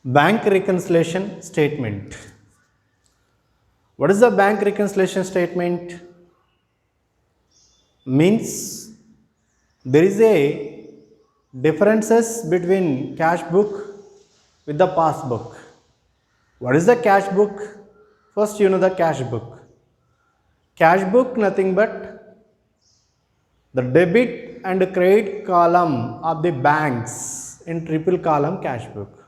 Bank reconciliation statement. What is the bank reconciliation statement? Means there is a differences between cash book with the passbook. What is the cash book? First you know the cash book. Cash book nothing but the debit and credit column of the banks in triple column cash book.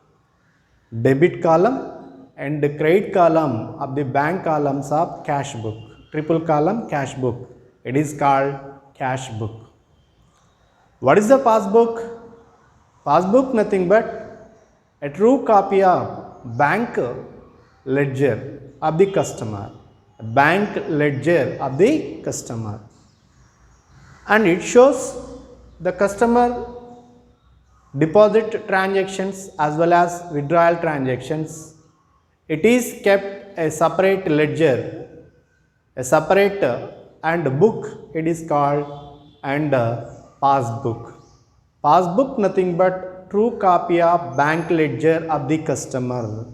Debit column and the credit column of the bank columns of cash book, triple column cash book. It is called cash book. What is the passbook? Passbook nothing but a true copy of bank ledger of the customer, bank ledger of the customer, and it shows the customer deposit transactions as well as withdrawal transactions. It is kept a separate ledger, a separate and book it is called, and passbook. Passbook nothing but true copy of bank ledger of the customer,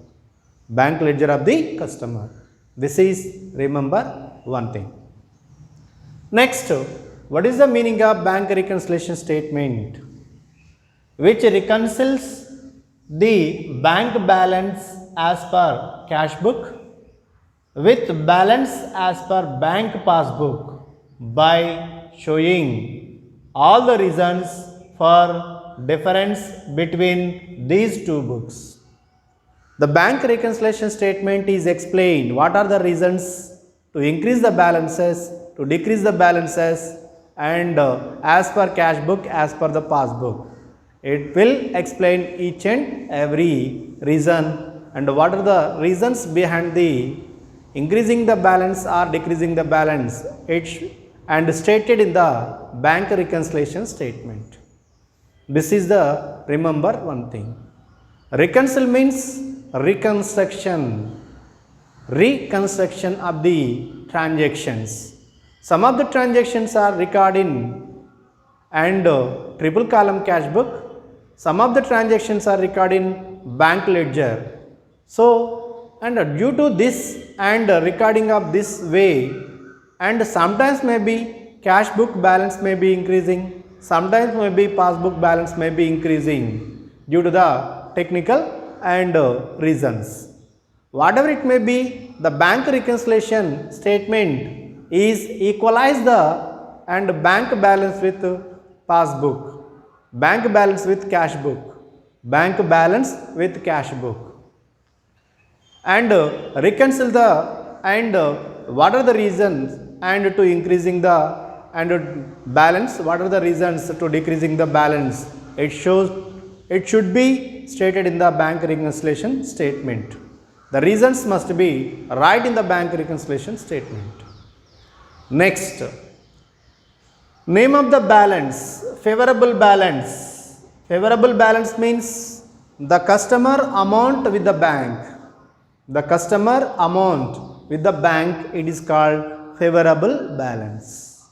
bank ledger of the customer. This is remember one thing. Next, what is the meaning of bank reconciliation statement? Which reconciles the bank balance as per cash book with balance as per bank passbook by showing all the reasons for difference between these two books. The bank reconciliation statement is explained what are the reasons to increase the balances, to decrease the balances, and as per cash book, as per the passbook. It will explain each and every reason and what are the reasons behind the increasing the balance or decreasing the balance and stated in the bank reconciliation statement. This is the remember one thing. Reconcile means reconstruction of the transactions. Some of the transactions are recorded in and triple column cash book. Some of the transactions are recorded in bank ledger. So, and due to this and recording of this way, and sometimes maybe cash book balance may be increasing, sometimes maybe passbook balance may be increasing due to the technical and reasons. Whatever it may be, the bank reconciliation statement is equalize the and bank balance with passbook, bank balance with cash book, bank balance with cash book, and reconcile the and what are the reasons and to increasing the and balance, what are the reasons to decreasing the balance. It should be stated in the bank reconciliation statement. The reasons must be right in the bank reconciliation statement. Next, name of the balance, favorable balance. Favorable balance means the customer amount with the bank. The customer amount with the bank, it is called favorable balance.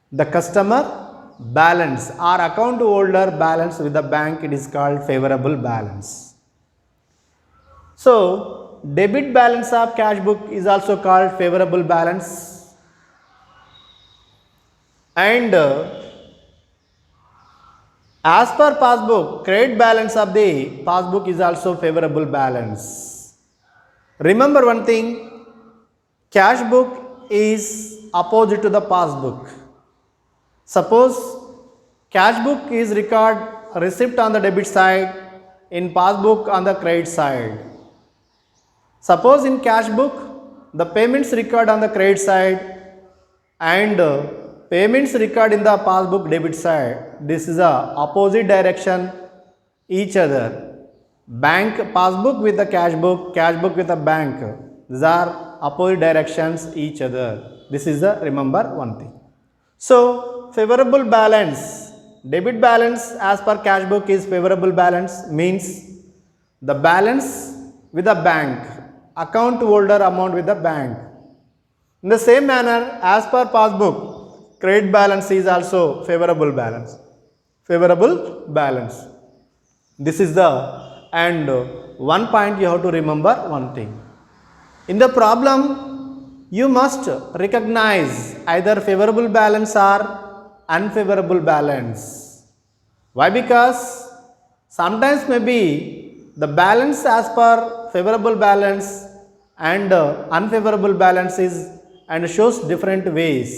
The customer balance or account holder balance with the bank, it is called favorable balance. So, debit balance of cash book is also called favorable balance. And as per passbook, credit balance of the passbook is also favorable balance. Remember one thing, cash book is opposite to the passbook. Suppose cash book is record receipt on the debit side, in passbook on the credit side. Suppose in cash book, the payments record on the credit side and payments record in the passbook debit side. This is a opposite direction each other. Bank passbook with the cash book with the bank. These are opposite directions each other. This is the remember one thing. So, favorable balance, debit balance as per cash book is favorable balance, means the balance with the bank, account holder amount with the bank. In the same manner as per passbook, credit balance is also favorable balance. Favorable balance. This is the and one point you have to remember one thing. In the problem, you must recognize either favorable balance or unfavorable balance. Why? Because sometimes maybe the balance as per favorable balance and unfavorable balance is and shows different ways.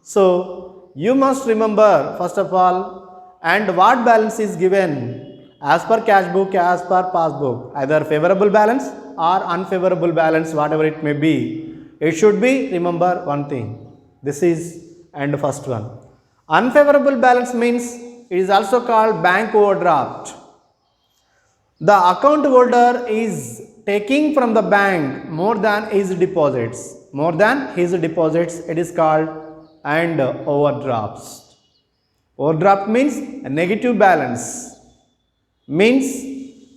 So you must remember first of all and what balance is given as per cash book, as per passbook, either favorable balance or unfavorable balance, whatever it may be. It should be remember one thing. This is and first one. Unfavorable balance means it is also called bank overdraft. The account holder is taking from the bank more than his deposits. More than his deposits, it is called and overdrafts. Overdraft means a negative balance. Means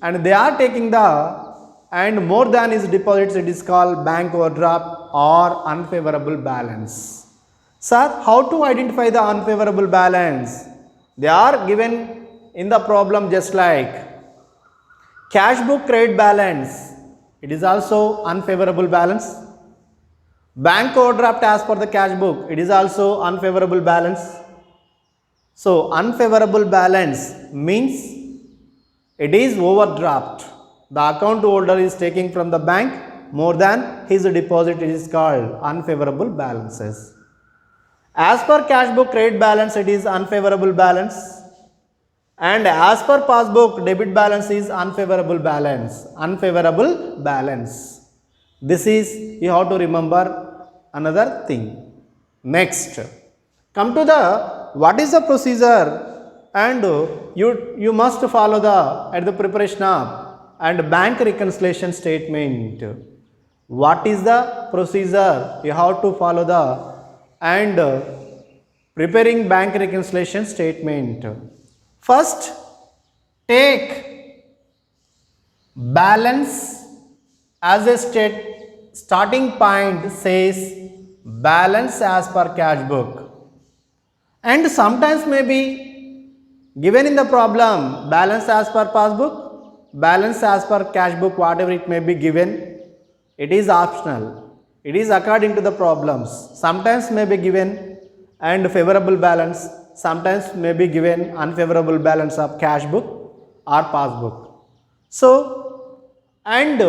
and they are taking the and more than his deposits, it is called bank overdraft or unfavorable balance. Sir, how to identify the unfavorable balance? They are given in the problem just like cash book credit balance, it is also unfavorable balance. Bank overdraft as per the cash book, it is also unfavorable balance. So, unfavorable balance means it is overdraft. The account holder is taking from the bank more than his deposit, it is called unfavorable balances. As per cash book credit balance, it is unfavorable balance. And as per passbook, debit balance is unfavorable balance. Unfavorable balance. This is you have to remember another thing. Next, come to the what is the procedure, and you must follow the at the preparation of and bank reconciliation statement. What is the procedure? You have to follow the and preparing bank reconciliation statement. First, take balance as a starting point says balance as per cash book, and sometimes may be given in the problem balance as per passbook, balance as per cash book, whatever it may be given, it is optional. It is according to the problems. Sometimes may be given and favorable balance, sometimes may be given unfavorable balance of cash book or passbook. So, and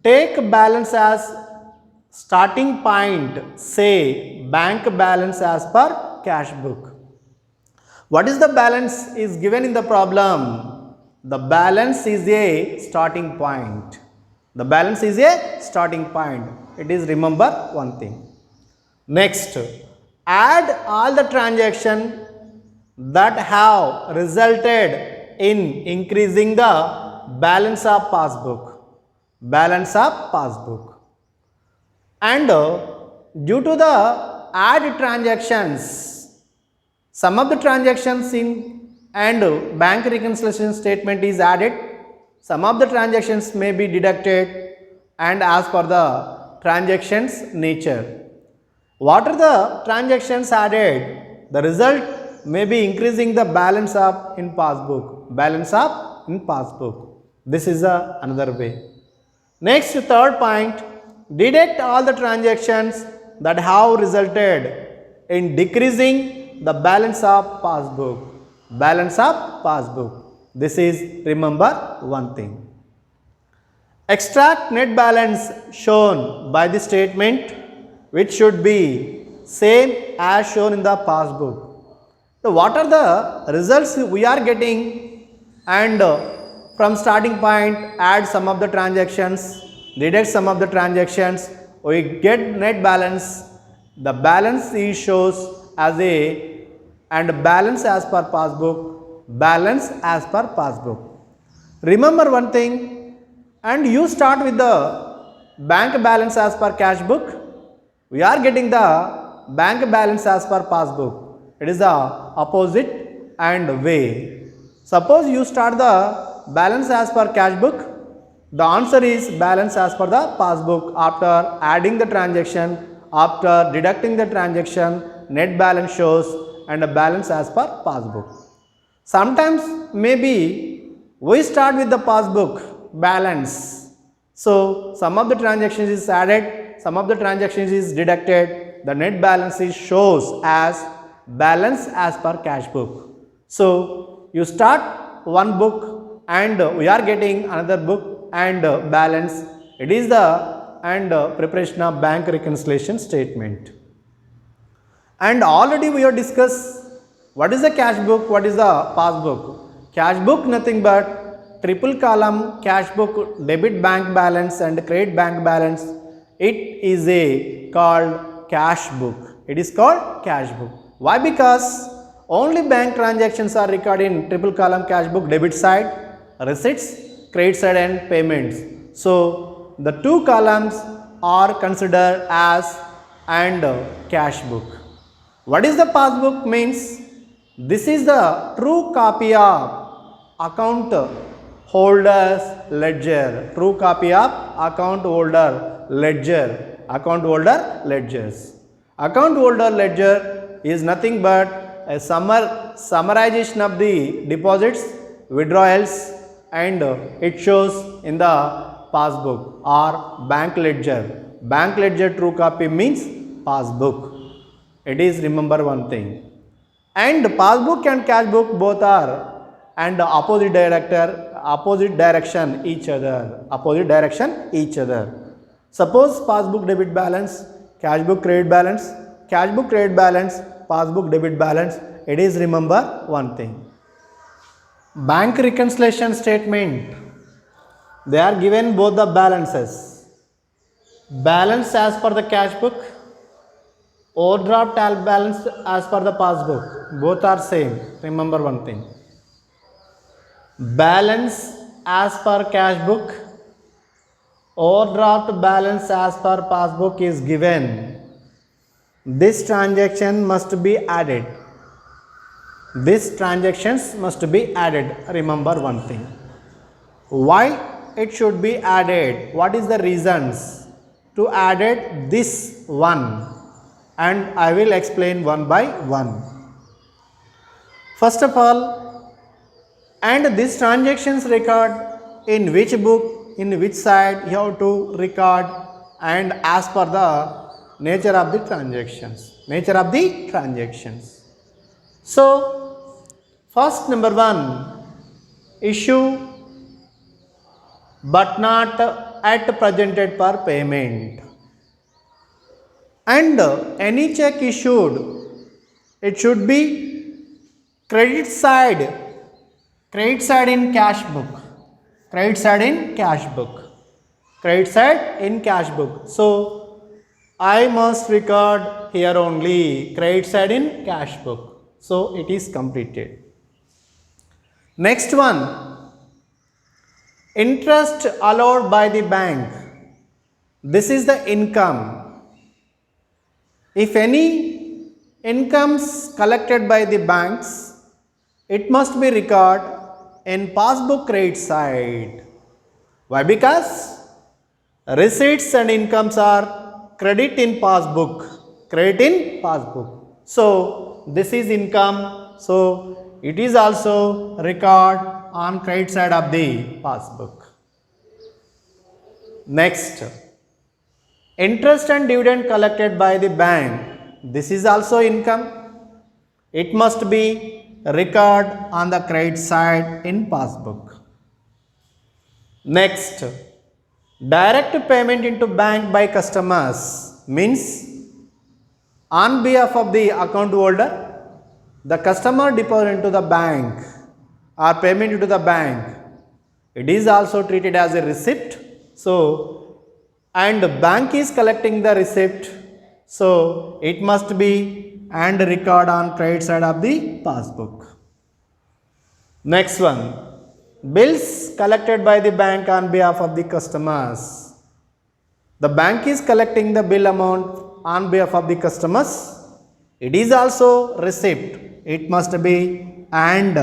take balance as starting point, say bank balance as per cash book. What is the balance is given in the problem? The balance is a starting point. The balance is a starting point. It is remember one thing. Next, add all the transactions that have resulted in increasing the balance of passbook. Balance of passbook. And due to the add transactions, some of the transactions in and bank reconciliation statement is added. Some of the transactions may be deducted and as per the transactions nature. What are the transactions added? The result may be increasing the balance of in passbook. Balance of in passbook. This is another way. Next, third point, deduct all the transactions that have resulted in decreasing the balance of passbook. Balance of passbook. This is remember one thing. Extract net balance shown by the statement which should be same as shown in the passbook. So, what are the results we are getting, and from starting point add some of the transactions, deduct some of the transactions, we get net balance. The balance is shows as a and balance as per passbook, balance as per passbook. Remember one thing, and you start with the bank balance as per cash book. We are getting the bank balance as per passbook. It is the opposite and way. Suppose you start the balance as per cash book, the answer is balance as per the passbook. After adding the transaction, after deducting the transaction, net balance shows and a balance as per passbook. Sometimes maybe we start with the passbook balance. So sum of the transactions is added, sum of the transactions is deducted, the net balance is shows as balance as per cash book. So you start one book and we are getting another book and balance. It is the preparation of bank reconciliation statement. And already we have discussed what is the cash book, what is the passbook. Cash book nothing but triple column cash book, debit bank balance and credit bank balance. It is a called cash book. It is called cash book. Why? Because only bank transactions are recorded in triple column cash book, debit side, receipts, credit side and payments. So the two columns are considered as and cash book. What is the passbook means? This is the true copy of account holder's ledger. True copy of account holder ledger. Account holder ledgers. Account holder ledger is nothing but a summarization of the deposits, withdrawals, and it shows in the passbook or bank ledger. Bank ledger true copy means passbook. It is remember one thing. And passbook and cash book both are and opposite direction each other. Opposite direction each other. Suppose passbook debit balance, cash book credit balance, cash book credit balance, passbook debit balance. It is remember one thing. Bank reconciliation statement. They are given both the balances. Balance as per the cash book, overdraft balance as per the passbook. Both are same. Remember one thing. Balance as per cash book, overdraft balance as per passbook is given. This transaction must be added. These transactions must be added. Remember one thing. Why it should be added? What is the reasons to added this one? And I will explain one by one. First of all, and these transactions record in which book, in which side you have to record and as per the nature of the transactions. Nature of the transactions. So, first number one, issue but not at presented for payment. And any check issued, it should be credit side in cash book, credit side in cash book, credit side in cash book. So I must record here only credit side in cash book. So it is completed. Next one, interest allowed by the bank. This is the income. If any incomes collected by the banks, it must be recorded in passbook credit side. Why? Because receipts and incomes are credit in passbook, credit in passbook. So this is income. So it is also record on credit side of the passbook. Next, interest and dividend collected by the bank. This is also income. It must be record on the credit side in passbook. Next, direct payment into bank by customers means on behalf of the account holder, the customer deposit into the bank or payment into the bank. It is also treated as a receipt. So, and the bank is collecting the receipt. So it must be and record on credit side of the passbook. Next one, bills collected by the bank on behalf of the customers. The bank is collecting the bill amount on behalf of the customers. It is also receipt. It must be and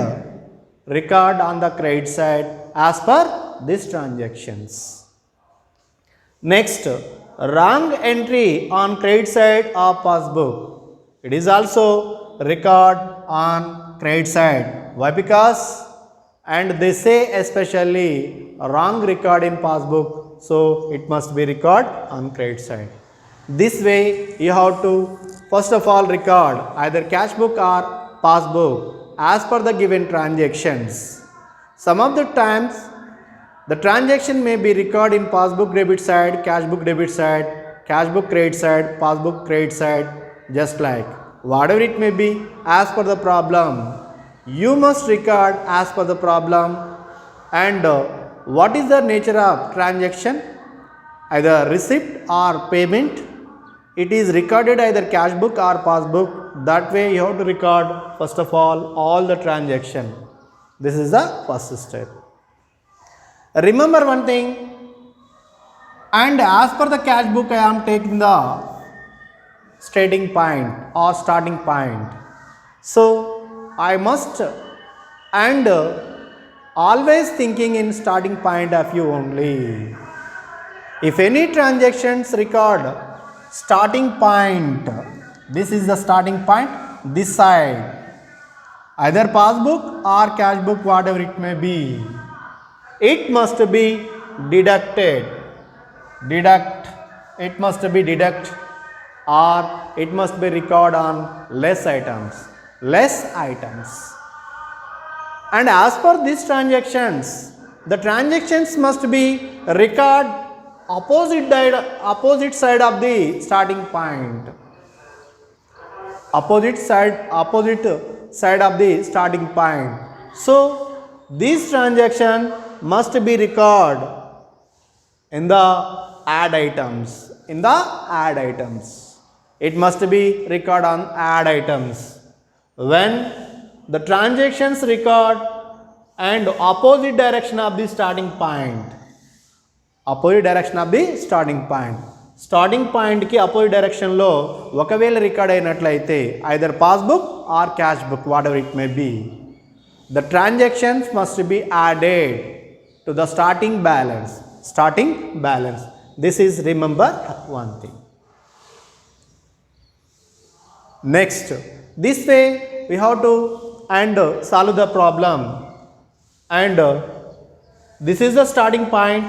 record on the credit side as per these transactions. Next, wrong entry on credit side of passbook. It is also record on credit side. Why? Because and they say especially wrong record in passbook, so it must be record on credit side. This way you have to first of all record either cash book or passbook as per the given transactions. Some of the times the transaction may be recorded in passbook debit side, cash book debit side, cash book credit side, passbook credit side, just like whatever it may be as per the problem. You must record as per the problem. And what is the nature of transaction? Either receipt or payment. It is recorded either cash book or passbook. That way you have to record first of all the transaction. This is the first step. Remember one thing, and as per the cash book I am taking the starting point or starting point. So I must and always thinking in starting point of view only. If any transactions record starting point, this is the starting point, this side, either passbook or cash book, whatever it may be, it must be deducted. It must be deduct, or it must be record on less items. And as per these transactions, the transactions must be record opposite side of the starting point. Opposite side of the starting point. So this transaction must be recorded in the add items. It must be recorded on add items. When the transactions record and opposite direction of the starting point. Starting point ki opposite direction lo ఒకవేళ record అయినట్లయితే either passbook or cash book, whatever it may be, the transactions must be added to the starting balance. This is remember one thing. Next, this way we have to solve the problem, and this is the starting point.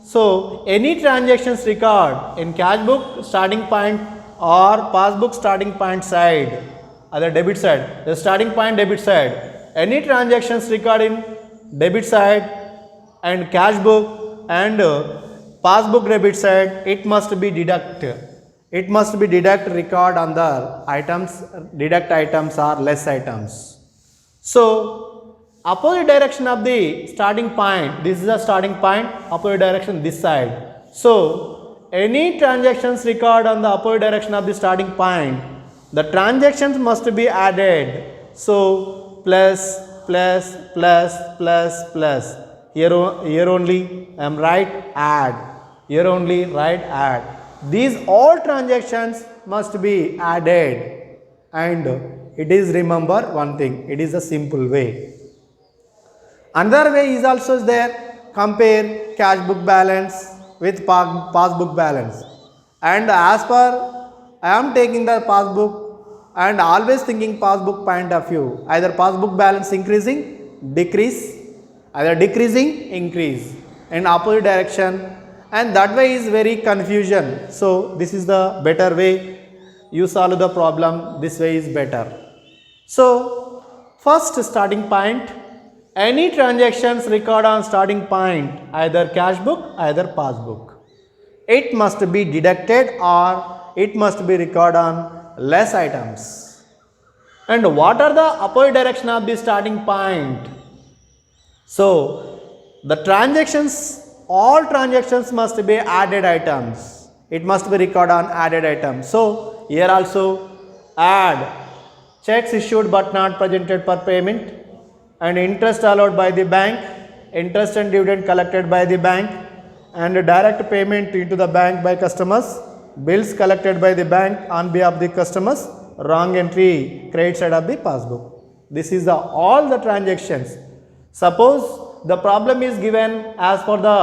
So any transactions record in cash book starting point or passbook starting point side, other debit side, the starting point debit side, any transactions record in debit side and cash book and passbook debit side, it must be deduct record on the items, deduct items or less items. So opposite direction of the starting point, this is the starting point, opposite direction this side. So any transactions record on the opposite direction of the starting point, the transactions must be added. So plus. Here only I am add. Here only add. These all transactions must be added, and it is remember one thing, it is a simple way. Another way is also there, compare cash book balance with passbook balance, and as per I am taking the passbook and always thinking passbook point of view, either passbook balance increasing, decrease, either decreasing, increase in opposite direction, and that way is very confusion. So this is the better way you solve the problem, this way is better. So first starting point, any transactions record on starting point, either cash book, either passbook, it must be deducted or it must be recorded on less items. And what are the opposite direction of the starting point? So the transactions, all transactions must be added items. It must be recorded on added items. So here also add checks issued but not presented for payment, and interest allowed by the bank, interest and dividend collected by the bank, and direct payment into the bank by customers, bills collected by the bank on behalf of the customers, wrong entry credit side of the passbook. This is all the transactions. Suppose the problem is given as per the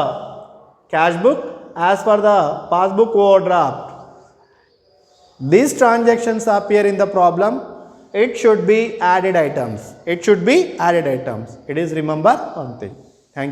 cash book, as per the passbook overdraft. These transactions appear in the problem. It should be added items. It is remember one thing.